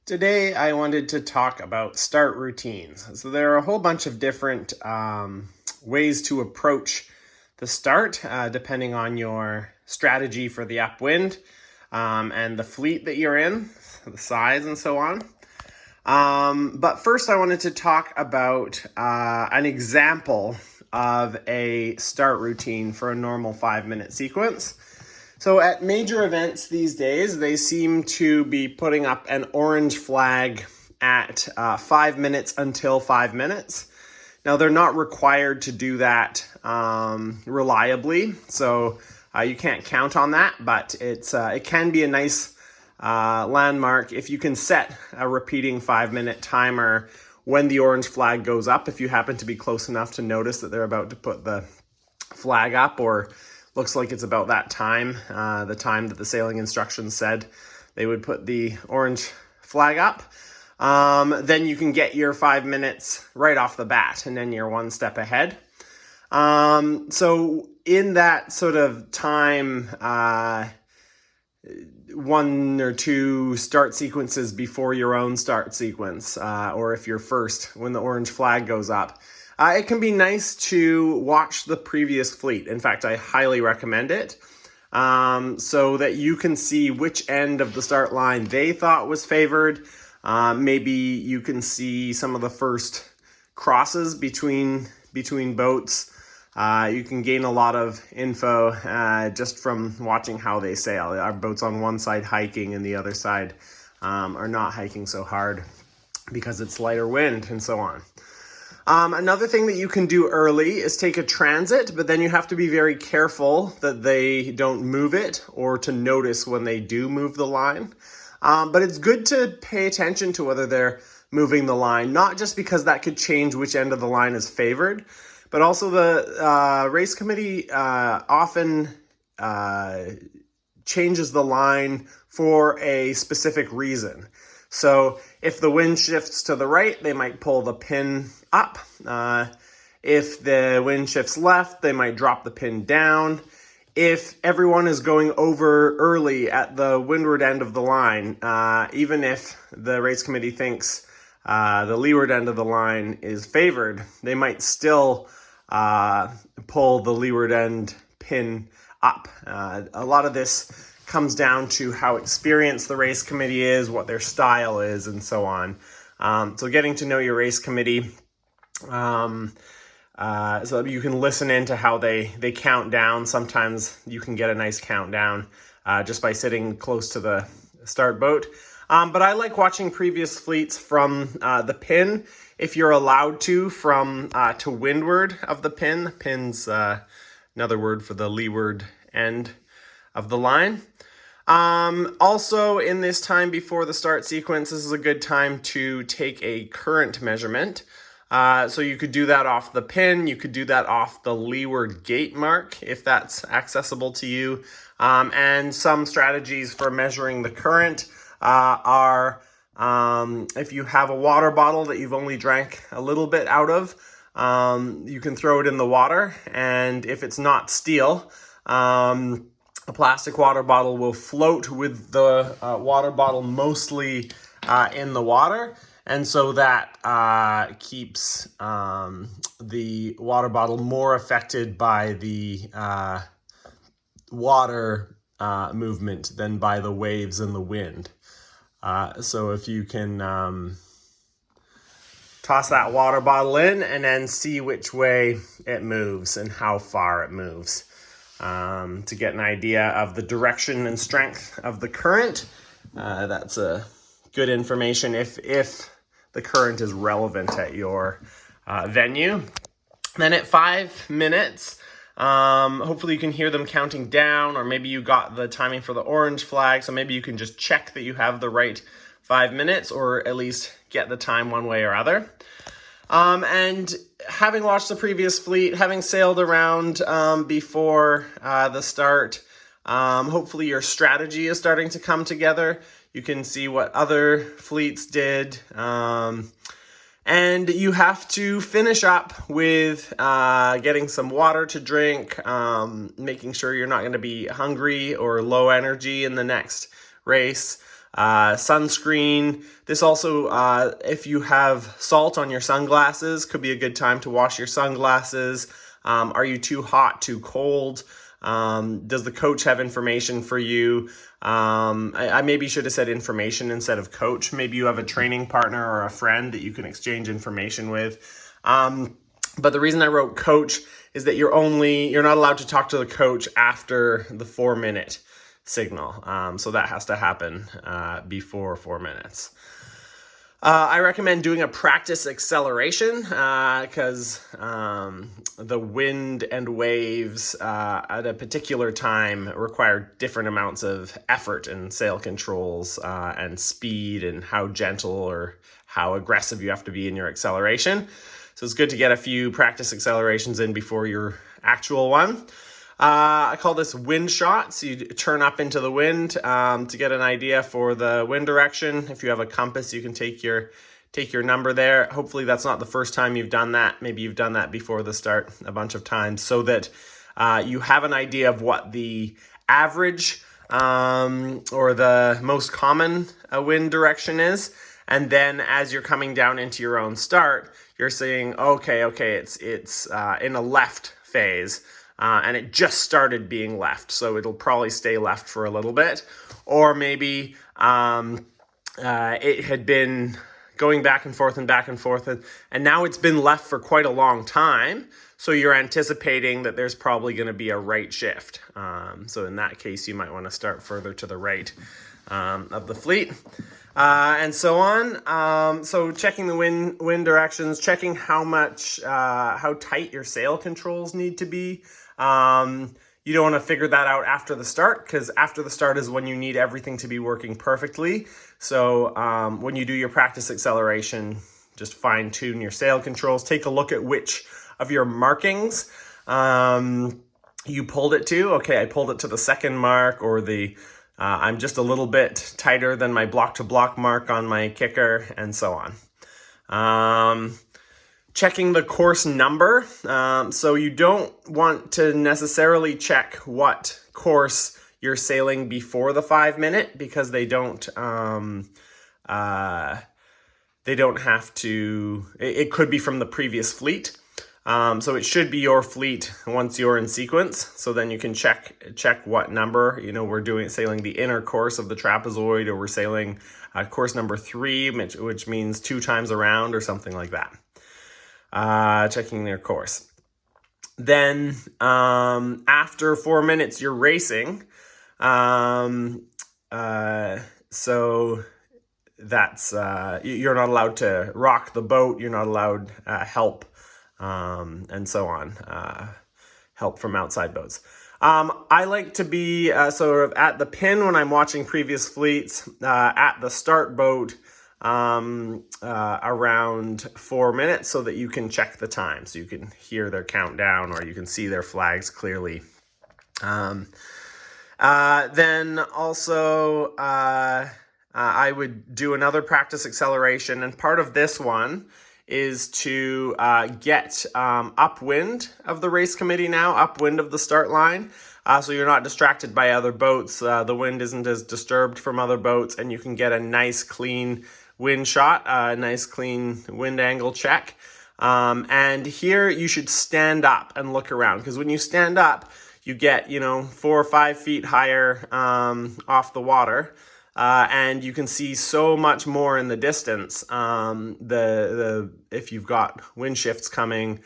Today, I wanted to talk about start routines. So there are a whole bunch of different ways to approach the start, depending on your strategy for the upwind and the fleet that you're in, the size and so on. But first, I wanted to talk about an example of a start routine for a normal 5-minute sequence. So at major events these days, they seem to be putting up an orange flag at 5 minutes until 5 minutes. Now, they're not required to do that reliably, so you can't count on that, but it can be a nice landmark if you can set a repeating 5-minute timer when the orange flag goes up, if you happen to be close enough to notice that they're about to put the flag up, or looks like it's about that time, the time that the sailing instructions said they would put the orange flag up. Then you can get your 5 minutes right off the bat, and then you're one step ahead. So in that sort of time, one or two start sequences before your own start sequence, or if you're first when the orange flag goes up, it can be nice to watch the previous fleet. In fact, I highly recommend it, so that you can see which end of the start line they thought was favored. Maybe you can see some of the first crosses between boats. You can gain a lot of info just from watching how they sail. Our boats on one side hiking and the other side are not hiking so hard because it's lighter wind and so on. Another thing that you can do early is take a transit, but then you have to be very careful that they don't move it, or to notice when they do move the line. But it's good to pay attention to whether they're moving the line, not just because that could change which end of the line is favored, but also the race committee often changes the line for a specific reason. So if the wind shifts to the right, they might pull the pin up. If the wind shifts left, they might drop the pin down. If everyone is going over early at the windward end of the line, even if the race committee thinks the leeward end of the line is favored, they might still pull the leeward end pin up. A lot of this comes down to how experienced the race committee is, what their style is, and so on. So getting to know your race committee, so that you can listen into how they count down. Sometimes you can get a nice countdown just by sitting close to the start boat. But I like watching previous fleets from the pin, if you're allowed to windward of the pin. The pin's another word for the leeward end of the line. Also, in this time before the start sequence, this is a good time to take a current measurement. So you could do that off the pin. You could do that off the leeward gate mark if that's accessible to you. And some strategies for measuring the current are if you have a water bottle that you've only drank a little bit out of, you can throw it in the water. And if it's not steel, a plastic water bottle will float with the water bottle mostly in the water. And so that keeps the water bottle more affected by the water movement than by the waves and the wind. So if you can toss that water bottle in and then see which way it moves and how far it moves, to get an idea of the direction and strength of the current. That's a good information if the current is relevant at your venue. Then at 5 minutes, hopefully you can hear them counting down, or maybe you got the timing for the orange flag, so maybe you can just check that you have the right 5 minutes, or at least get the time one way or other. And having watched the previous fleet, having sailed around before the start, hopefully your strategy is starting to come together. You can see what other fleets did. And you have to finish up with getting some water to drink, making sure you're not going to be hungry or low energy in the next race. Sunscreen. This also, if you have salt on your sunglasses, could be a good time to wash your sunglasses. Are you too hot, too cold? Does the coach have information for you? I maybe should have said information instead of coach. Maybe you have a training partner or a friend that you can exchange information with. But the reason I wrote coach is that you're not allowed to talk to the coach after the 4-minute signal. So that has to happen before 4 minutes. I recommend doing a practice acceleration because the wind and waves at a particular time require different amounts of effort and sail controls and speed and how gentle or how aggressive you have to be in your acceleration. So it's good to get a few practice accelerations in before your actual one. I call this wind shot. So you turn up into the wind to get an idea for the wind direction. If you have a compass, you can take your number there. Hopefully that's not the first time you've done that. Maybe you've done that before the start a bunch of times so that you have an idea of what the average or the most common wind direction is. And then as you're coming down into your own start, you're saying, okay, it's in a left phase. And it just started being left, so it'll probably stay left for a little bit. Or maybe it had been going back and forth, and now it's been left for quite a long time, so you're anticipating that there's probably going to be a right shift. So in that case, you might want to start further to the right of the fleet. And so on. So checking the wind directions, checking how tight your sail controls need to be. You don't want to figure that out after the start because after the start is when you need everything to be working perfectly. So when you do your practice acceleration, just fine tune your sail controls. Take a look at which of your markings you pulled it to. Okay, I pulled it to the second mark, or I'm just a little bit tighter than my block to block mark on my kicker, and so on. Checking the course number. So you don't want to necessarily check what course you're sailing before the 5-minute because they don't have to, it could be from the previous fleet. So it should be your fleet once you're in sequence. So then you can check what number, we're sailing the inner course of the trapezoid, or we're sailing course number 3, which means 2 times around or something like that. Checking their course. Then after 4 minutes, you're racing. So that's you're not allowed to rock the boat. You're not allowed help, and so on. Help from outside boats. I like to be sort of at the pin when I'm watching previous fleets, at the start boat. Around 4 minutes so that you can check the time, so you can hear their countdown or you can see their flags clearly. Then also I would do another practice acceleration, and part of this one is to get upwind of the race committee now, upwind of the start line. So you're not distracted by other boats. The wind isn't as disturbed from other boats, and you can get a nice clean wind shot, a nice clean wind angle check. And here you should stand up and look around, because when you stand up, you get, 4 or 5 feet higher off the water. And you can see so much more in the distance. If you've got wind shifts coming,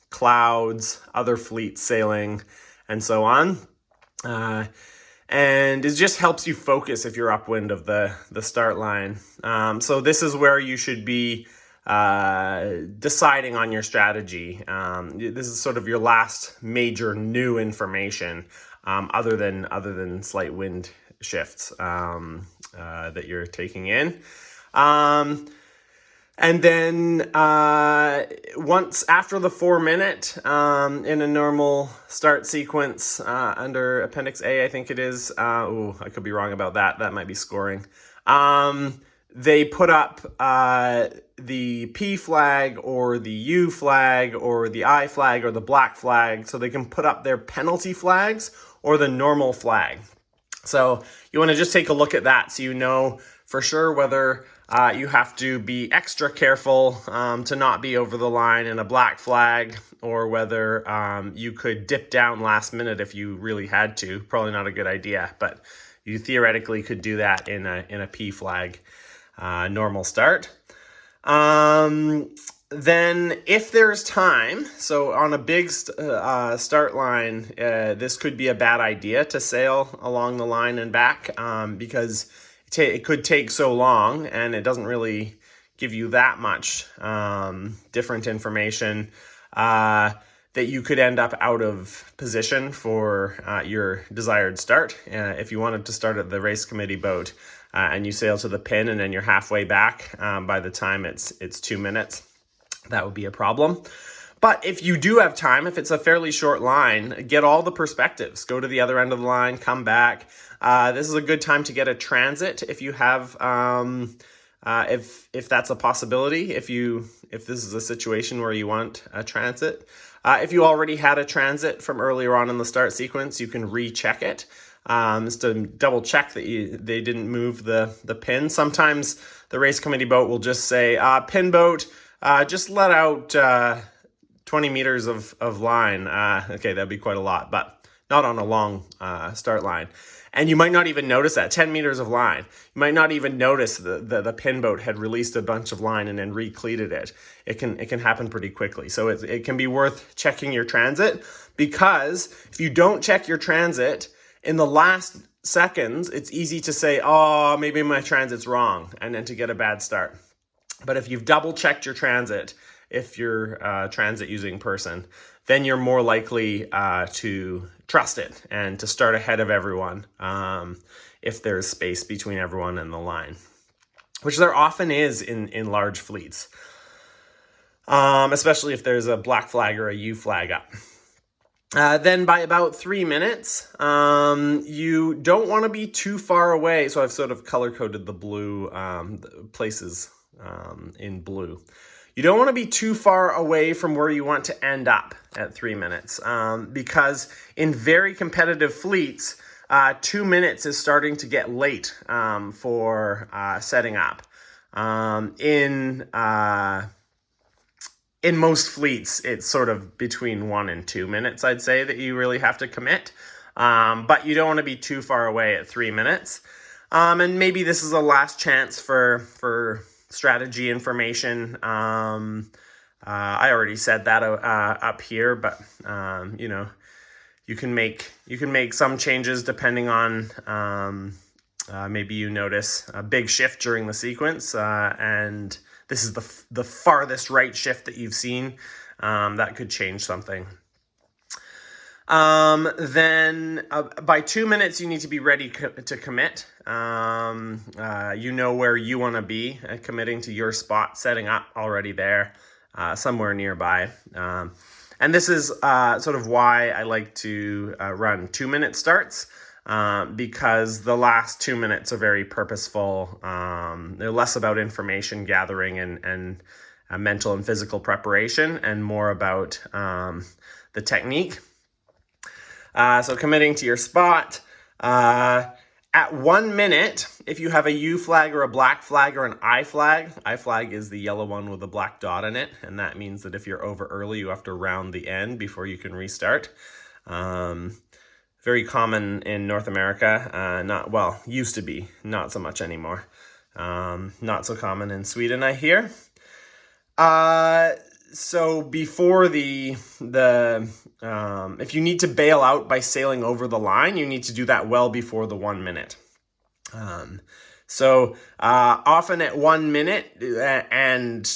clouds, other fleets sailing, and so on. And it just helps you focus if you're upwind of the start line. So this is where you should be deciding on your strategy. This is sort of your last major new information, other than slight wind shifts that you're taking in. And then once after the 4 minute, in a normal start sequence under Appendix A, I think it is. I could be wrong about that. That might be scoring. They put up the P flag or the U flag or the I flag or the black flag, so they can put up their penalty flags or the normal flag. So you want to just take a look at that so you know for sure whether you have to be extra careful to not be over the line in a black flag, or whether you could dip down last minute if you really had to. Probably not a good idea, but you theoretically could do that in a P flag normal start. Then if there's time, so on a big start line, this could be a bad idea to sail along the line and back because it could take so long and it doesn't really give you that much different information that you could end up out of position for your desired start. If you wanted to start at the race committee boat and you sail to the pin and then you're halfway back by the time it's 2 minutes, that would be a problem. But if you do have time, if it's a fairly short line, get all the perspectives. Go to the other end of the line, come back. This is a good time to get a transit if you have, if that's a possibility. If this is a situation where you want a transit. If you already had a transit from earlier on in the start sequence, you can recheck it. Just to double check that they didn't move the pin. Sometimes the race committee boat will just say, pin boat, just let out 20 meters of line. Okay, that'd be quite a lot, but not on a long start line. And you might not even notice that, 10 meters of line. You might not even notice the pin boat had released a bunch of line and then recleated it. It can happen pretty quickly. So it can be worth checking your transit, because if you don't check your transit in the last seconds, it's easy to say, oh, maybe my transit's wrong, and then to get a bad start. But if you've double checked your transit, if you're a transit using person, then you're more likely to trust it and to start ahead of everyone if there's space between everyone and the line, which there often is in large fleets, especially if there's a black flag or a U flag up. Then by about 3 minutes, you don't want to be too far away. So I've sort of color-coded the blue places in blue. You don't want to be too far away from where you want to end up at 3 minutes because in very competitive fleets, 2 minutes is starting to get late for setting up. In most fleets, it's sort of between 1 and 2 minutes, I'd say, that you really have to commit. But you don't want to be too far away at 3 minutes. And maybe this is a last chance for strategy information. I already said that up here, but you can make some changes depending on maybe you notice a big shift during the sequence, and this is the farthest right shift that you've seen. That could change something. Then by 2 minutes, you need to be ready to commit. You know where you want to be, committing to your spot, setting up already there, somewhere nearby. And this is sort of why I like to run 2 minute starts, because the last 2 minutes are very purposeful. They're less about information gathering and mental and physical preparation, and more about the technique. So committing to your spot. At 1 minute, if you have a U flag or a black flag or an I flag is the yellow one with a black dot in it, and that means that if you're over early, you have to round the end before you can restart. Very common in North America, used to be, not so much anymore. Not so common in Sweden, I hear. So before if you need to bail out by sailing over the line, you need to do that well before the 1 minute. Often at 1 minute and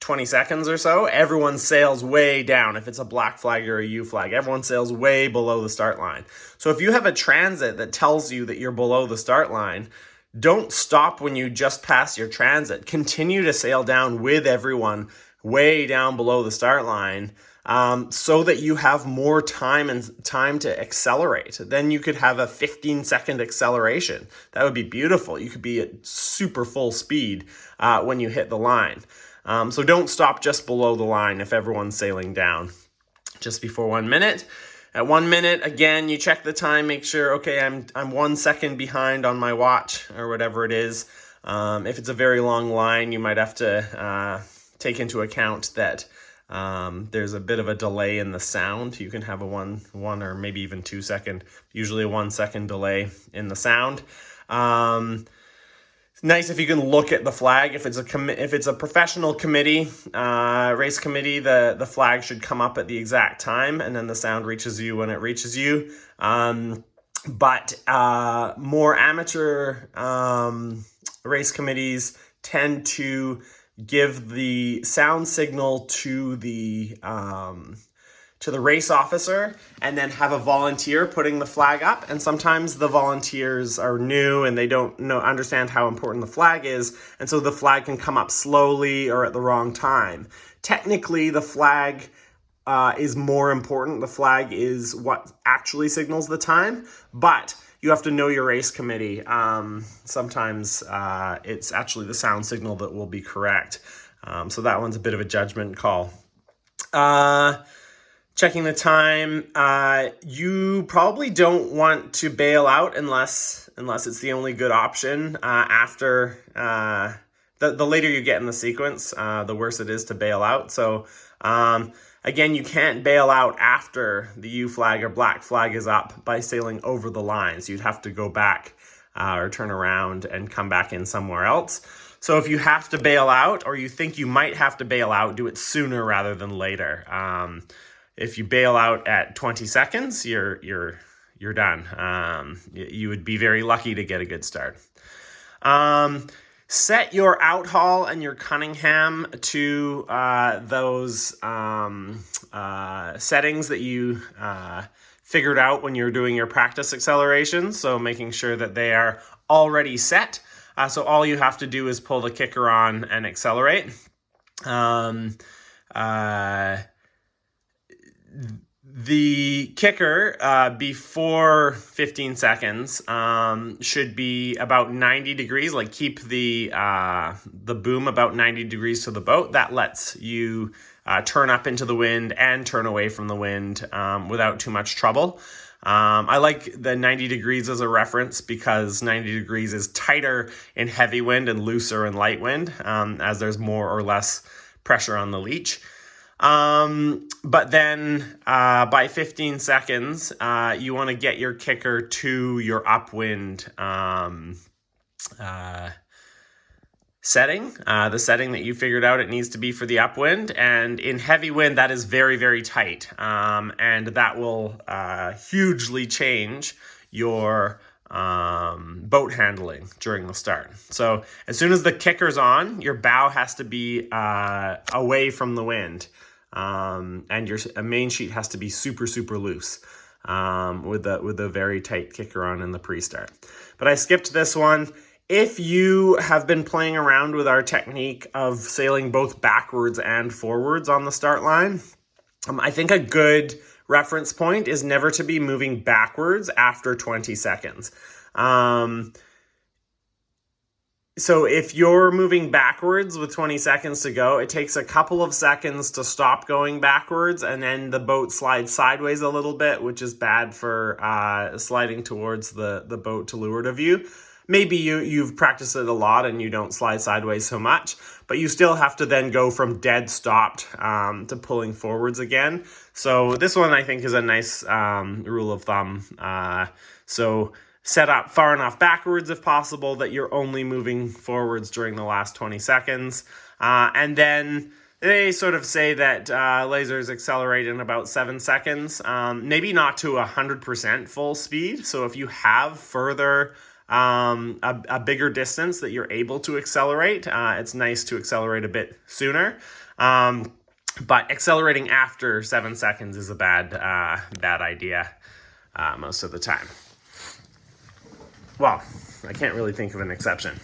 20 seconds or so, everyone sails way down. If it's a black flag or a U flag, everyone sails way below the start line. So if you have a transit that tells you that you're below the start line, don't stop when you just pass your transit. Continue to sail down with everyone way down below the start line, so that you have more time to accelerate. Then you could have a 15-second acceleration. That would be beautiful. You could be at super full speed when you hit the line. So don't stop just below the line if everyone's sailing down just before 1 minute. At 1 minute, again, you check the time, make sure, okay, I'm 1 second behind on my watch or whatever it is. If it's a very long line, you might have to take into account that there's a bit of a delay in the sound. You can have a one or maybe even 2 second, usually a 1 second delay in the sound. It's nice if you can look at the flag. If it's a professional committee, race committee, the flag should come up at the exact time, and then the sound reaches you when it reaches you. But more amateur race committees tend to give the sound signal to the race officer and then have a volunteer putting the flag up. And sometimes the volunteers are new and they don't understand how important the flag is, and so the flag can come up slowly or at the wrong time. Technically, the flag is more important. The flag is what actually signals the time, but you have to know your race committee. Sometimes it's actually the sound signal that will be correct. So that one's a bit of a judgment call. Checking the time, you probably don't want to bail out unless it's the only good option. After the later you get in the sequence, the worse it is to bail out. So again, you can't bail out after the U flag or black flag is up by sailing over the lines. You'd have to go back or turn around and come back in somewhere else. So if you have to bail out, or you think you might have to bail out, do it sooner rather than later. If you bail out at 20 seconds, you're done. You would be very lucky to get a good start. Set your Outhall and your Cunningham to those settings that you figured out when you're doing your practice accelerations. So making sure that they are already set. So all you have to do is pull the kicker on and accelerate. The kicker before 15 seconds should be about 90 degrees. Like keep the boom about 90 degrees to the boat. That lets you turn up into the wind and turn away from the wind without too much trouble. I like the 90 degrees as a reference because 90 degrees is tighter in heavy wind and looser in light wind, as there's more or less pressure on the leech. But then by 15 seconds, you want to get your kicker to your upwind setting, the setting that you figured out it needs to be for the upwind. And in heavy wind, that is very, very tight. And that will hugely change your boat handling during the start. So as soon as the kicker's on, your bow has to be away from the wind. And your main sheet has to be super, super loose with a very tight kicker on in the pre-start. But I skipped this one. If you have been playing around with our technique of sailing both backwards and forwards on the start line, I think a good reference point is never to be moving backwards after 20 seconds. So if you're moving backwards with 20 seconds to go, it takes a couple of seconds to stop going backwards, and then the boat slides sideways a little bit, which is bad for sliding towards the boat to leeward of you. Maybe you've practiced it a lot and you don't slide sideways so much, but you still have to then go from dead stopped to pulling forwards again. So this one I think is a nice rule of thumb. So set up far enough backwards if possible that you're only moving forwards during the last 20 seconds. And then they sort of say that lasers accelerate in about 7 seconds, maybe not to 100% full speed. So if you have further a bigger distance that you're able to accelerate, it's nice to accelerate a bit sooner. But accelerating after 7 seconds is a bad idea most of the time. Well, I can't really think of an exception.